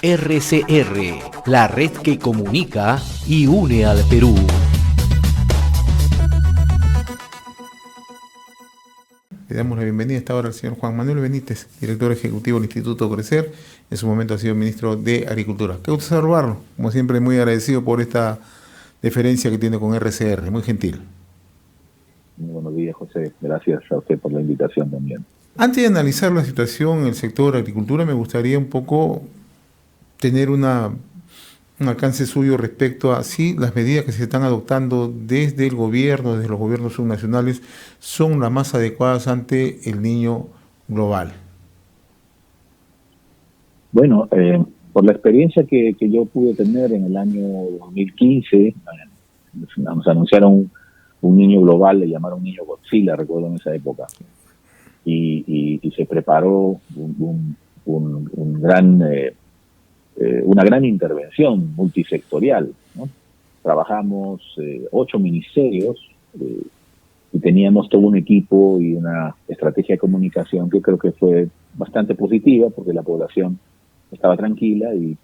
RCR, la red que comunica y une al Perú. Le damos la bienvenida a esta hora al señor Juan Manuel Benítez, director ejecutivo del Instituto Crecer. En su momento ha sido ministro de Agricultura. Qué gusto saludarlo. Como siempre, muy agradecido por esta deferencia que tiene con RCR. Muy gentil. Muy buenos días, José. Gracias a usted por la invitación también. Antes de analizar la situación en el sector de agricultura, me gustaría un poco tener un alcance suyo respecto a si las medidas que se están adoptando desde el gobierno, desde los gobiernos subnacionales, son las más adecuadas ante el niño global. Bueno, por la experiencia que yo pude tener en el año 2015, nos anunciaron un niño global, le llamaron niño Godzilla, recuerdo en esa época, y se preparó una gran intervención multisectorial, ¿no? Trabajamos 8 ministerios y teníamos todo un equipo y una estrategia de comunicación que creo que fue bastante positiva porque la población estaba tranquila y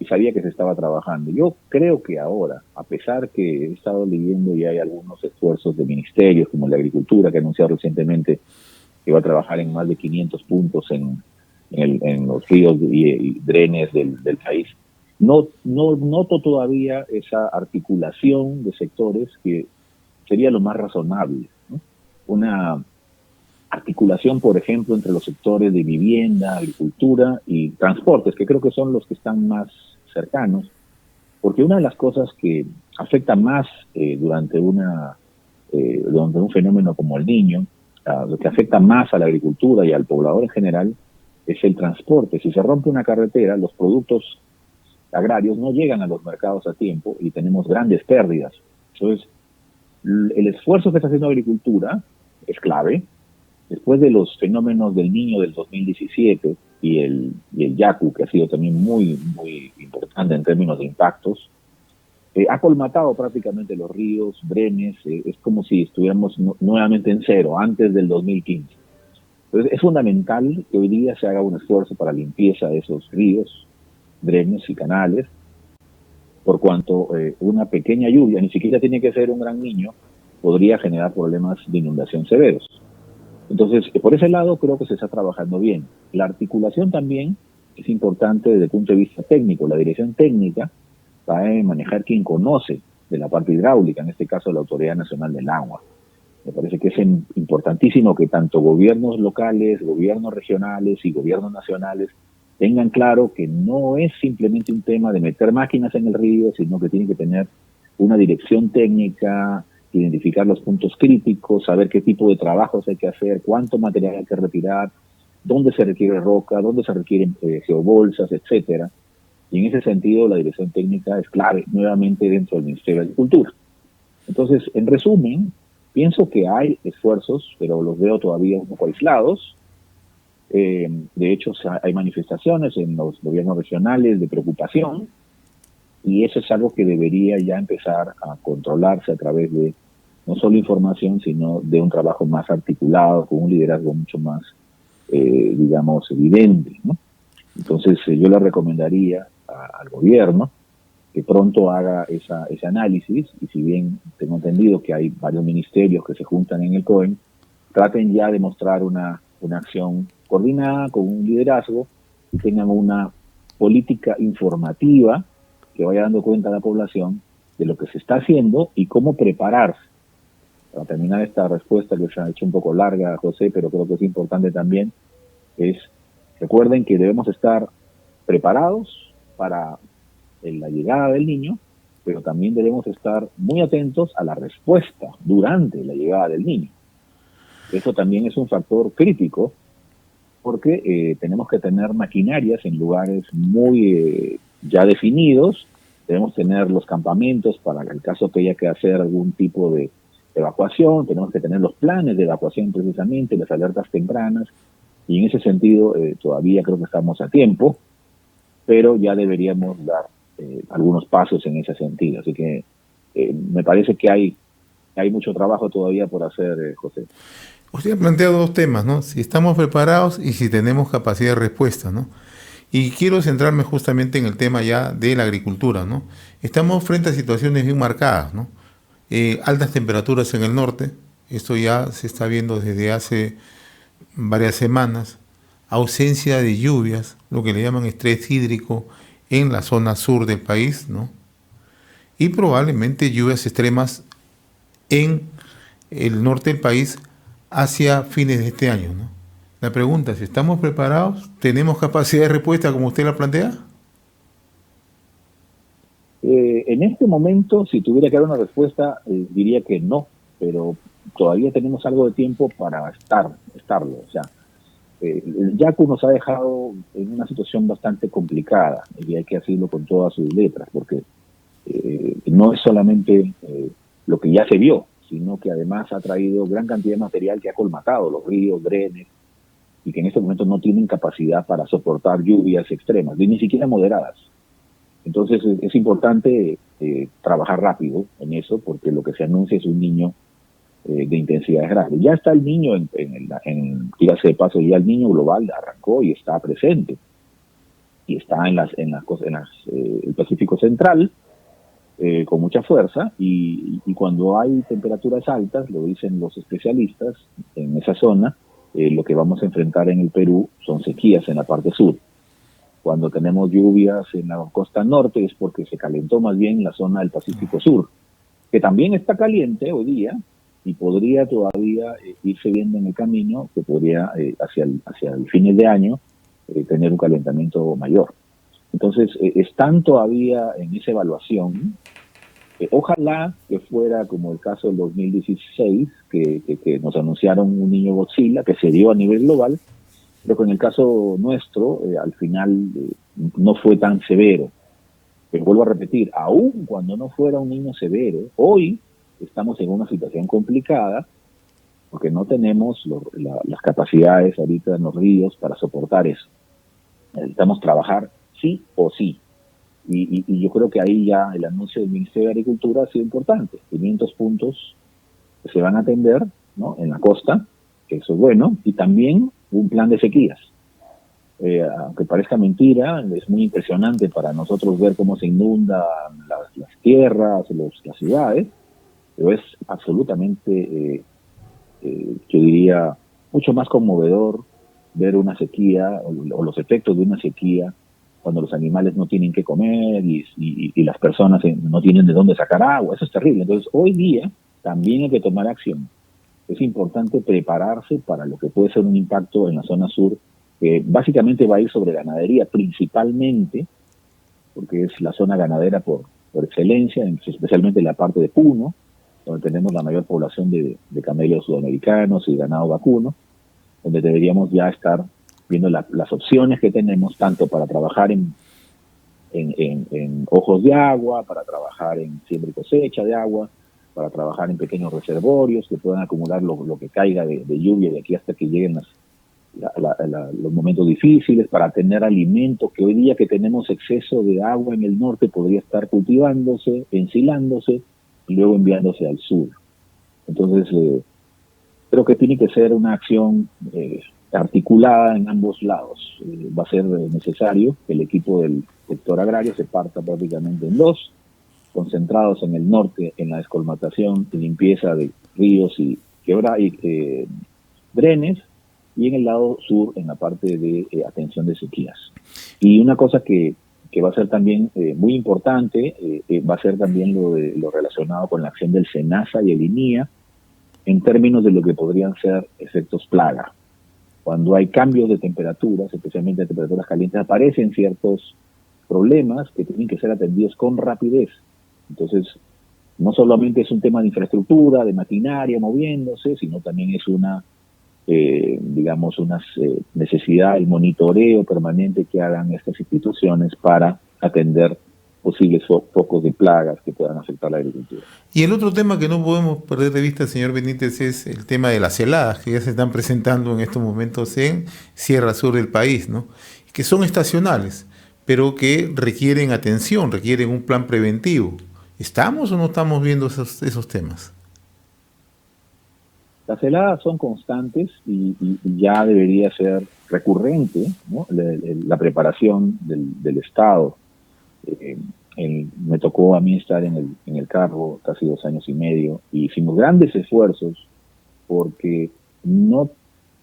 sabía que se estaba trabajando. Yo creo que ahora, a pesar que he estado leyendo y hay algunos esfuerzos de ministerios como el de Agricultura, que ha anunciado recientemente que va a trabajar en más de 500 puntos en los ríos y drenes del país, no noto todavía esa articulación de sectores que sería lo más razonable, ¿no? Una articulación, por ejemplo, entre los sectores de vivienda, agricultura y transportes, que creo que son los que están más cercanos, porque una de las cosas que afecta más durante un fenómeno como el Niño, lo que afecta más a la agricultura y al poblador en general, es el transporte. Si se rompe una carretera, los productos agrarios no llegan a los mercados a tiempo y tenemos grandes pérdidas. Entonces, el esfuerzo que está haciendo agricultura es clave. Después de los fenómenos del Niño del 2017 y el Yaku, que ha sido también muy, muy importante en términos de impactos, ha colmatado prácticamente los ríos, drenes, es como si estuviéramos nuevamente en cero, antes del 2015. Entonces, es fundamental que hoy día se haga un esfuerzo para limpieza de esos ríos, drenes y canales, por cuanto una pequeña lluvia, ni siquiera tiene que ser un gran niño, podría generar problemas de inundación severos. Entonces, por ese lado creo que se está trabajando bien. La articulación también es importante desde el punto de vista técnico. La dirección técnica va a manejar quien conoce de la parte hidráulica, en este caso la Autoridad Nacional del Agua. Me parece que es importantísimo que tanto gobiernos locales, gobiernos regionales y gobiernos nacionales tengan claro que no es simplemente un tema de meter máquinas en el río, sino que tienen que tener una dirección técnica, identificar los puntos críticos, saber qué tipo de trabajos hay que hacer, cuánto material hay que retirar, dónde se requiere roca, dónde se requieren geobolsas, etcétera. Y en ese sentido la dirección técnica es clave nuevamente dentro del Ministerio de Agricultura. Entonces, en resumen, pienso que hay esfuerzos, pero los veo todavía un poco aislados. De hecho, hay manifestaciones en los gobiernos regionales de preocupación, y eso es algo que debería ya empezar a controlarse a través de no solo información, sino de un trabajo más articulado, con un liderazgo mucho más, digamos, evidente, ¿no? Entonces, yo le recomendaría al gobierno que pronto haga ese análisis, y si bien tengo entendido que hay varios ministerios que se juntan en el COEN, traten ya de mostrar una acción coordinada, con un liderazgo, y tengan una política informativa que vaya dando cuenta a la población de lo que se está haciendo y cómo prepararse. Para terminar esta respuesta, que se ha hecho un poco larga, José, pero creo que es importante también, recuerden que debemos estar preparados para la llegada del niño, pero también debemos estar muy atentos a la respuesta durante la llegada del niño. Eso también es un factor crítico, porque tenemos que tener maquinarias en lugares muy ya definidos. Debemos tener los campamentos para el caso que haya que hacer algún tipo de evacuación. Tenemos que tener los planes de evacuación precisamente, las alertas tempranas, y en ese sentido todavía creo que estamos a tiempo, pero ya deberíamos dar algunos pasos en ese sentido. Así que me parece que hay mucho trabajo todavía por hacer, José. Usted ha planteado dos temas, ¿no? Si estamos preparados y si tenemos capacidad de respuesta, ¿no? Y quiero centrarme justamente en el tema ya de la agricultura, ¿no? Estamos frente a situaciones bien marcadas, ¿no? Altas temperaturas en el norte, esto ya se está viendo desde hace varias semanas, ausencia de lluvias, lo que le llaman estrés hídrico en la zona sur del país, ¿no? Y probablemente lluvias extremas en el norte del país hacia fines de este año, ¿no? La pregunta es, ¿estamos preparados? ¿Tenemos capacidad de respuesta como usted la plantea? En este momento, si tuviera que dar una respuesta, diría que no, pero todavía tenemos algo de tiempo para estarlo. O sea, el Yaku nos ha dejado en una situación bastante complicada, y hay que decirlo con todas sus letras, porque no es solamente lo que ya se vio, sino que además ha traído gran cantidad de material que ha colmatado los ríos, drenes, y que en este momento no tienen capacidad para soportar lluvias extremas, ni siquiera moderadas. Entonces es importante trabajar rápido en eso, porque lo que se anuncia es un niño de intensidades grandes. Ya está el niño dígase de paso, ya el niño global arrancó y está presente, y está en el Pacífico Central con mucha fuerza, y cuando hay temperaturas altas, lo dicen los especialistas en esa zona, lo que vamos a enfrentar en el Perú son sequías en la parte sur. Cuando tenemos lluvias en la costa norte es porque se calentó más bien la zona del Pacífico Sur, que también está caliente hoy día y podría todavía irse viendo en el camino, que podría hacia el fines de año tener un calentamiento mayor. Entonces, están todavía en esa evaluación. Ojalá que fuera como el caso del 2016, que nos anunciaron un niño Godzilla, que se dio a nivel global, pero que en el caso nuestro, al final, no fue tan severo. Pero vuelvo a repetir, aun cuando no fuera un niño severo, hoy estamos en una situación complicada, porque no tenemos las capacidades ahorita en los ríos para soportar eso. Necesitamos trabajar sí o sí. Y yo creo que ahí ya el anuncio del Ministerio de Agricultura ha sido importante. 500 puntos que se van a atender, ¿no?, en la costa, que eso es bueno, y también un plan de sequías. Aunque parezca mentira, es muy impresionante para nosotros ver cómo se inundan las tierras, las ciudades, pero es absolutamente, yo diría, mucho más conmovedor ver una sequía o los efectos de una sequía cuando los animales no tienen que comer y las personas no tienen de dónde sacar agua. Eso es terrible. Entonces, hoy día también hay que tomar acción. Es importante prepararse para lo que puede ser un impacto en la zona sur, que básicamente va a ir sobre ganadería principalmente, porque es la zona ganadera por excelencia, especialmente la parte de Puno, donde tenemos la mayor población de camellos sudamericanos y ganado vacuno, donde deberíamos ya estar viendo las opciones que tenemos, tanto para trabajar en ojos de agua, para trabajar en siembra y cosecha de agua, para trabajar en pequeños reservorios que puedan acumular lo que caiga de lluvia de aquí hasta que lleguen los momentos difíciles, para tener alimentos que hoy día que tenemos exceso de agua en el norte podría estar cultivándose, ensilándose y luego enviándose al sur. Entonces, creo que tiene que ser una acción articulada en ambos lados. Va a ser necesario que el equipo del sector agrario se parta prácticamente en dos, concentrados en el norte en la descolmatación y limpieza de ríos y drenes, y en el lado sur en la parte de atención de sequías. Y una cosa que va a ser también muy importante, va a ser también lo relacionado con la acción del SENASA y el INIA en términos de lo que podrían ser efectos plaga. Cuando hay cambios de temperaturas, especialmente de temperaturas calientes, aparecen ciertos problemas que tienen que ser atendidos con rapidez. Entonces, no solamente es un tema de infraestructura, de maquinaria moviéndose, sino también es una necesidad, el monitoreo permanente que hagan estas instituciones para atender posibles focos de plagas que puedan afectar la agricultura. Y el otro tema que no podemos perder de vista, señor Benítez, es el tema de las heladas que ya se están presentando en estos momentos en Sierra Sur del país, ¿no?, que son estacionales, pero que requieren atención, requieren un plan preventivo. ¿Estamos o no estamos viendo esos temas? Las heladas son constantes y ya debería ser recurrente, ¿no? La preparación del Estado. Me tocó a mí estar en el cargo casi 2 años y medio y hicimos grandes esfuerzos porque no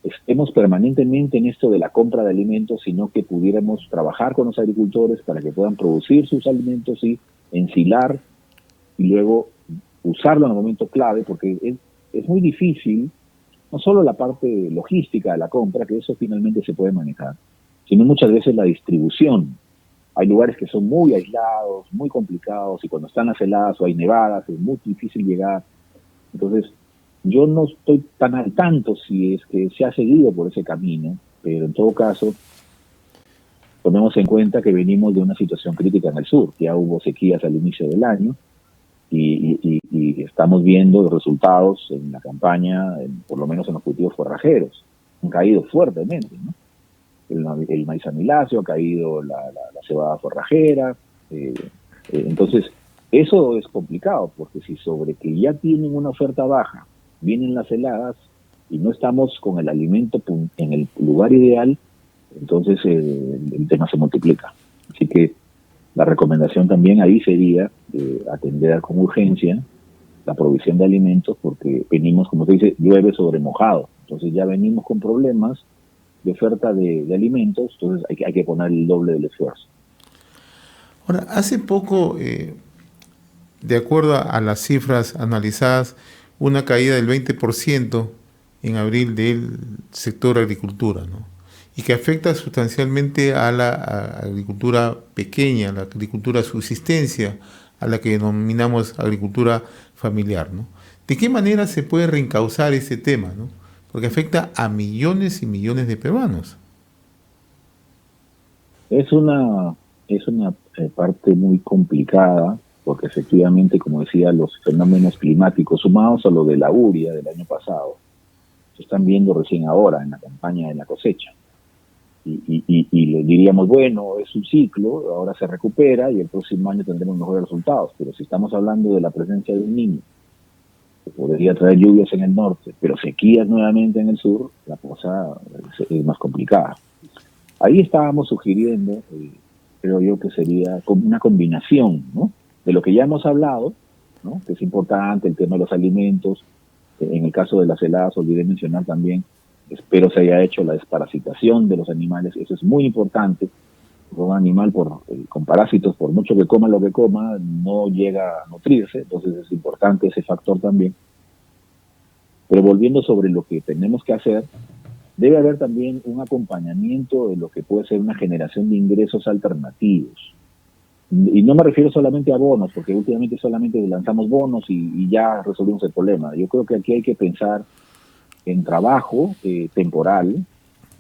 estemos permanentemente en esto de la compra de alimentos, sino que pudiéramos trabajar con los agricultores para que puedan producir sus alimentos y ensilar y luego usarlo en el momento clave, porque es muy difícil, no solo la parte logística de la compra, que eso finalmente se puede manejar, sino muchas veces la distribución. Hay lugares que son muy aislados, muy complicados, y cuando están las heladas o hay nevadas es muy difícil llegar. Entonces, yo no estoy tan al tanto si es que se ha seguido por ese camino, pero en todo caso, tomemos en cuenta que venimos de una situación crítica en el sur. Ya hubo sequías al inicio del año y estamos viendo los resultados en la campaña, por lo menos en los cultivos forrajeros. Han caído fuertemente, ¿no? El maíz amiláceo, ha caído la cebada forrajera. Entonces, eso es complicado, porque si sobre que ya tienen una oferta baja, vienen las heladas y no estamos con el alimento en el lugar ideal, entonces el tema se multiplica. Así que la recomendación también ahí sería atender con urgencia la provisión de alimentos, porque venimos, como se dice, llueve sobre mojado. Entonces ya venimos con problemas de oferta de alimentos, entonces hay que poner el doble del esfuerzo. Ahora, hace poco, de acuerdo a las cifras analizadas, una caída del 20% en abril del sector agricultura, ¿no? Y que afecta sustancialmente a la agricultura pequeña, la agricultura subsistencia, a la que denominamos agricultura familiar, ¿no? ¿De qué manera se puede reencauzar ese tema, ¿no? Porque afecta a millones y millones de peruanos. Es una parte muy complicada, porque efectivamente, como decía, los fenómenos climáticos sumados a lo de la Uria del año pasado se están viendo recién ahora en la campaña de la cosecha. Y le diríamos, bueno, es un ciclo, ahora se recupera y el próximo año tendremos mejores resultados. Pero si estamos hablando de la presencia de un niño que podría traer lluvias en el norte, pero sequías nuevamente en el sur, la cosa es más complicada. Ahí estábamos sugiriendo, creo yo, que sería una combinación, ¿no?, de lo que ya hemos hablado, ¿no?, que es importante, el tema de los alimentos. En el caso de las heladas, olvidé mencionar también, espero se haya hecho la desparasitación de los animales. Eso es muy importante. Un animal con parásitos, por mucho que coma lo que coma, no llega a nutrirse, entonces es importante ese factor también. Pero volviendo sobre lo que tenemos que hacer, debe haber también un acompañamiento de lo que puede ser una generación de ingresos alternativos. Y no me refiero solamente a bonos, porque últimamente solamente lanzamos bonos y ya resolvimos el problema. Yo creo que aquí hay que pensar en trabajo temporal.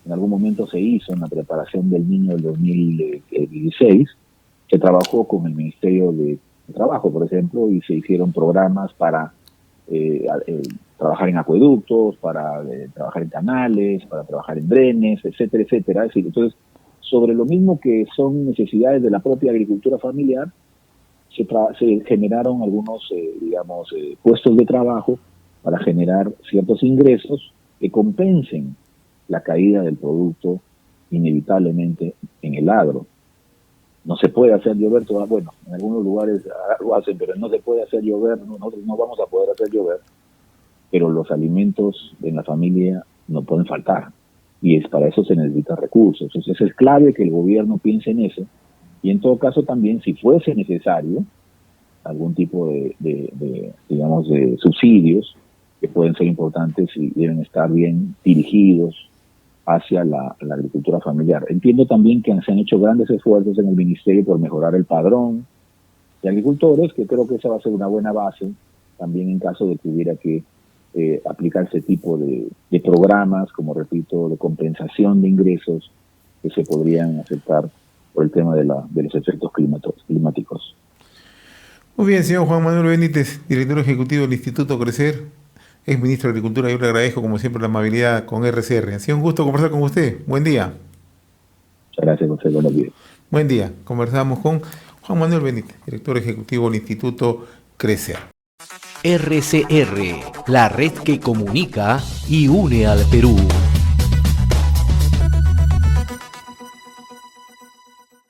En algún momento se hizo en la preparación del niño del 2016, se trabajó con el Ministerio de Trabajo, por ejemplo, y se hicieron programas para trabajar en acueductos, para trabajar en canales, para trabajar en drenes, etcétera, etcétera. Es decir, entonces, sobre lo mismo que son necesidades de la propia agricultura familiar, se generaron algunos, puestos de trabajo para generar ciertos ingresos que compensen la caída del producto inevitablemente en el agro. No se puede hacer llover bueno, en algunos lugares lo hacen, pero no se puede hacer llover, nosotros no vamos a poder hacer llover, pero los alimentos en la familia no pueden faltar, y para eso se necesitan recursos. Entonces es clave que el gobierno piense en eso, y en todo caso también, si fuese necesario, algún tipo de subsidios que pueden ser importantes y deben estar bien dirigidos hacia la agricultura familiar. Entiendo también que se han hecho grandes esfuerzos en el Ministerio por mejorar el padrón de agricultores, que creo que esa va a ser una buena base también en caso de que hubiera que aplicar ese tipo de programas, como repito, de compensación de ingresos que se podrían aceptar por el tema de los efectos climáticos. Muy bien, señor Juan Manuel Benítez, director ejecutivo del Instituto Crecer, ex ministro de Agricultura. Yo le agradezco, como siempre, la amabilidad con RCR. Ha sido un gusto conversar con usted. Buen día. Muchas gracias, José. Buenos días. Buen día. Conversamos con Juan Manuel Benítez, director ejecutivo del Instituto Crecer. RCR, la red que comunica y une al Perú.